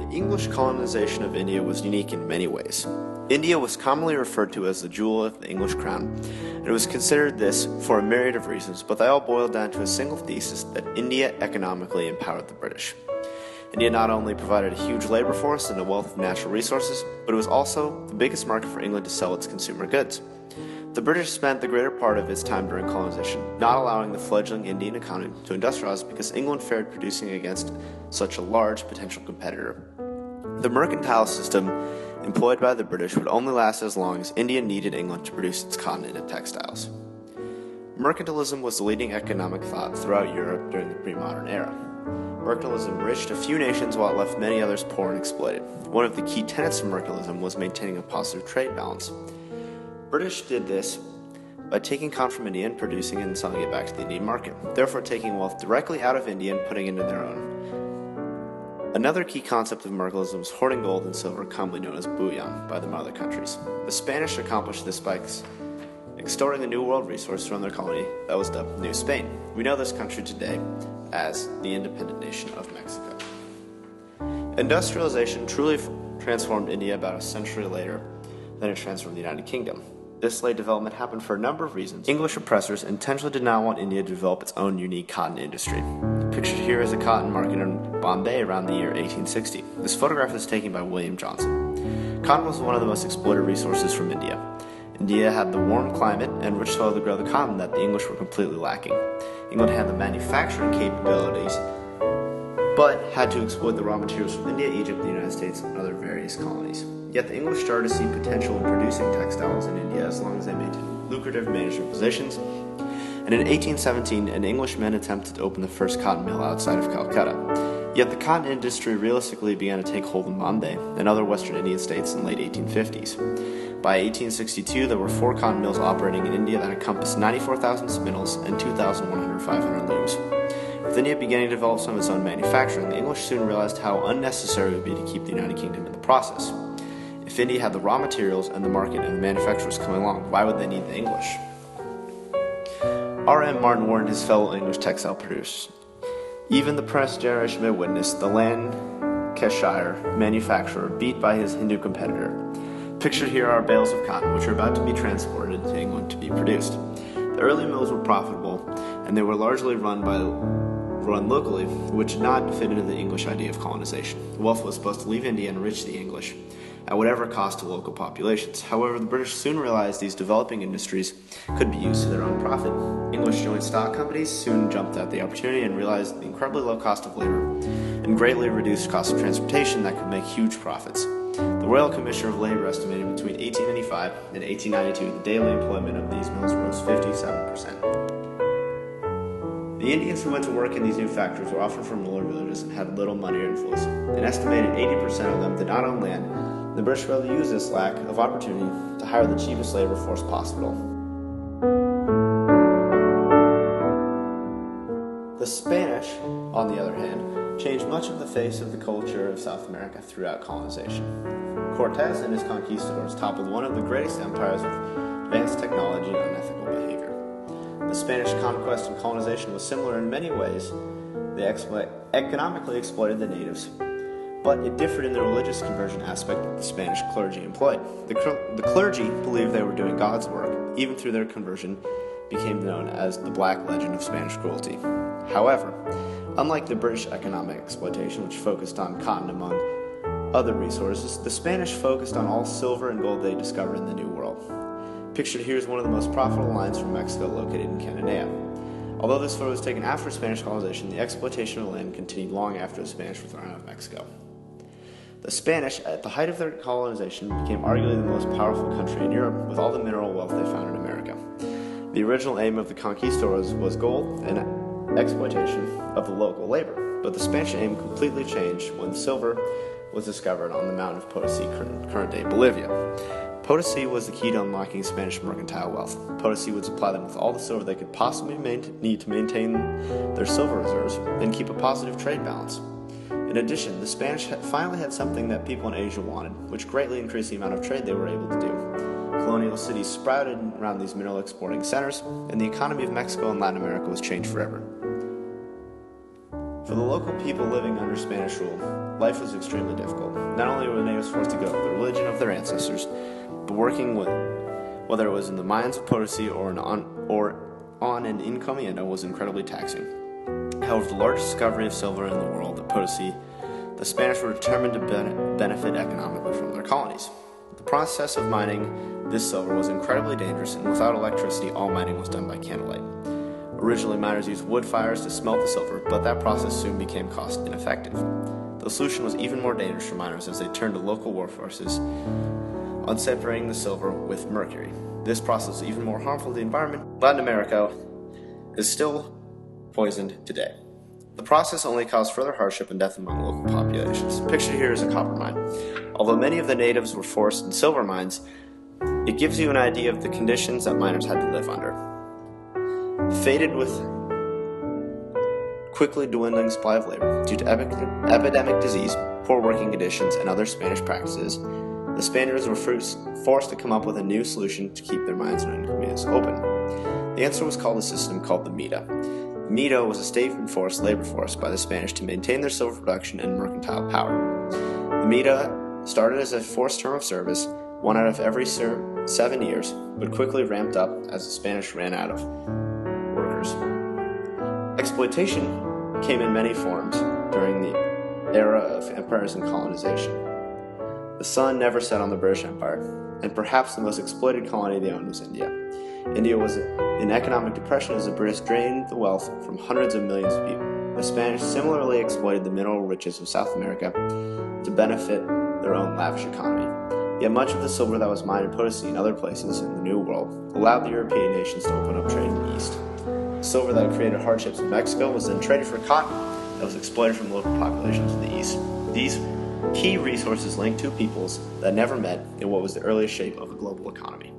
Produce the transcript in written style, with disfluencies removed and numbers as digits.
The English colonization of India was unique in many ways. India was commonly referred to as the jewel of the English crown, and it was considered this for a myriad of reasons, but they all boiled down to a single thesis that India economically empowered the British. India not only provided a huge labor force and a wealth of natural resources, but it was also the biggest market for England to sell its consumer goods. The British spent the greater part of its time during colonization not allowing the fledgling Indian economy to industrialize because England feared producing against such a large potential competitor. The mercantile system employed by the British would only last as long as India needed England to produce its cotton and textiles. Mercantilism was the leading economic thought throughout Europe during the pre-modern era. Mercantilism enriched a few nations while it left many others poor and exploited. One of the key tenets of mercantilism was maintaining a positive trade balance. British did this by taking cotton from India and producing it and selling it back to the Indian market, therefore taking wealth directly out of India and putting it into their own. Another key concept of mercantilism was hoarding gold and silver, commonly known as bullion, by the mother countries. The Spanish accomplished this by extorting a new world resource from their colony that was dubbed New Spain. We know this country today as the independent nation of Mexico. Industrialization truly transformed India about a century later than it transformed the United Kingdom. This late development happened for a number of reasons. English oppressors intentionally did not want India to develop its own unique cotton industry. Pictured here is a cotton market in Bombay around the year 1860. This photograph is taken by William Johnson. Cotton was one of the most exploited resources from India. India had the warm climate and rich soil to grow the cotton that the English were completely lacking. England had the manufacturing capabilities, but had to exploit the raw materials from India, Egypt, the United States, and other various colonies. Yet the English started to see potential in producing textiles in India as long as they maintained lucrative management positions. And in 1817, an Englishman attempted to open the first cotton mill outside of Calcutta. Yet the cotton industry realistically began to take hold in Bombay and other western Indian states in the late 1850s. By 1862, there were 4 cotton mills operating in India that encompassed 94,000 spindles and 2,500 looms. With India beginning to develop some of its own manufacturing, the English soon realized how unnecessary it would be to keep the United Kingdom in the process. If India had the raw materials and the market and the manufacturers coming along, why would they need the English? R.M. Martin warned his fellow English textile producers. Even the present generation may witness the Lancashire manufacturer beat by his Hindu competitor. Pictured here are bales of cotton which are about to be transported to England to be produced. The early mills were profitable, and they were largely run locally, which did not fit into the English idea of colonization. Wealth was supposed to leave India and enrich the English, at whatever cost to local populations. However, the British soon realized these developing industries could be used to their own profit. English joint stock companies soon jumped at the opportunity and realized the incredibly low cost of labor and greatly reduced cost of transportation that could make huge profits. The Royal Commissioner of Labor estimated between 1895 and 1892 the daily employment of these mills rose 57%. The Indians who went to work in these new factories were often from rural villages and had little money or influence. An estimated 80% of them did not own land. The British were able to use this lack of opportunity to hire the cheapest labor force possible. The Spanish, on the other hand, changed much of the face of the culture of South America throughout colonization. Cortés and his conquistadors toppled one of the greatest empires with advanced technology and unethical behavior. The Spanish conquest and colonization was similar in many ways. They economically exploited the natives, but it differed in the religious conversion aspect that the Spanish clergy employed. The clergy believed they were doing God's work, even through their conversion became known as the Black Legend of Spanish cruelty. However, unlike the British economic exploitation, which focused on cotton among other resources, the Spanish focused on all silver and gold they discovered in the New World. Pictured here is one of the most profitable lines from Mexico located in Cananea. Although this photo was taken after Spanish colonization, the exploitation of the land continued long after the Spanish were thrown out of Mexico. The Spanish, at the height of their colonization, became arguably the most powerful country in Europe with all the mineral wealth they found in America. The original aim of the conquistadors was gold and exploitation of the local labor, but the Spanish aim completely changed when silver was discovered on the mountain of Potosi, current-day Bolivia. Potosi was the key to unlocking Spanish mercantile wealth. Potosi would supply them with all the silver they could possibly need to maintain their silver reserves and keep a positive trade balance. In addition, the Spanish finally had something that people in Asia wanted, which greatly increased the amount of trade they were able to do. Colonial cities sprouted around these mineral exporting centers, and the economy of Mexico and Latin America was changed forever. For the local people living under Spanish rule, life was extremely difficult. Not only were the natives forced to give up the religion of their ancestors, but working with, whether it was in the mines of Potosi or on an encomienda, was incredibly taxing. However, the largest discovery of silver in the world at Potosi, the Spanish were determined to benefit economically from their colonies. The process of mining this silver was incredibly dangerous, and without electricity, all mining was done by candlelight. Originally, miners used wood fires to smelt the silver, but that process soon became cost ineffective. The solution was even more dangerous for miners as they turned to local war forces on separating the silver with mercury. This process was even more harmful to the environment. Latin America is still poisoned today. The process only caused further hardship and death among local populations. Pictured here is a copper mine. Although many of the natives were forced in silver mines, it gives you an idea of the conditions that miners had to live under. Faded with quickly dwindling supply of labor due to epidemic disease, poor working conditions, and other Spanish practices, the Spaniards were forced to come up with a new solution to keep their mines and encomiendas open. The answer was called a system called the Mita. The Mita was a state-enforced labor force by the Spanish to maintain their silver production and mercantile power. The Mita started as a forced term of service, 1 out of every 7 years, but quickly ramped up as the Spanish ran out of workers. Exploitation came in many forms during the era of empires and colonization. The sun never set on the British Empire, and perhaps the most exploited colony they owned was India. India was in economic depression as the British drained the wealth from hundreds of millions of people. The Spanish similarly exploited the mineral riches of South America to benefit their own lavish economy. Yet much of the silver that was mined in Potosi and other places in the New World allowed the European nations to open up trade in the East. The silver that created hardships in Mexico was then traded for cotton that was exploited from local populations in the East. These key resources linked two peoples that never met in what was the earliest shape of a global economy.